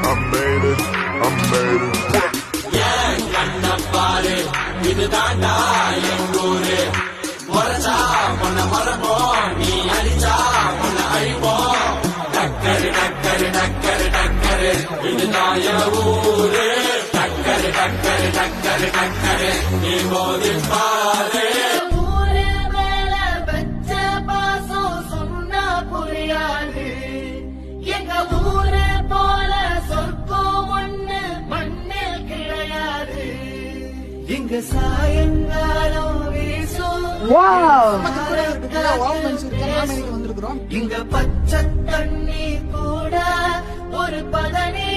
I made it, I made it. கண்ணப்பாரு இது தாண்டா எங்கூரு முறைச்சா பொண்ண மரப்போம் நீ அடிச்சா பொண்ண அழிப்போம் டக்கரு டக்கரு டக்கரு டக்கரு இதுதான் என் ஊரு டக்கரு டக்கரு டக்கரு டக்கரு நீ போது பாரு எங்க ஊரு போல சொர்க்கம் ஒண்ணு மண்ணில் கிடையாது. இங்க சாயங்காலம் வீசும் இங்க பச்சை தண்ணி கூட ஒரு பதனி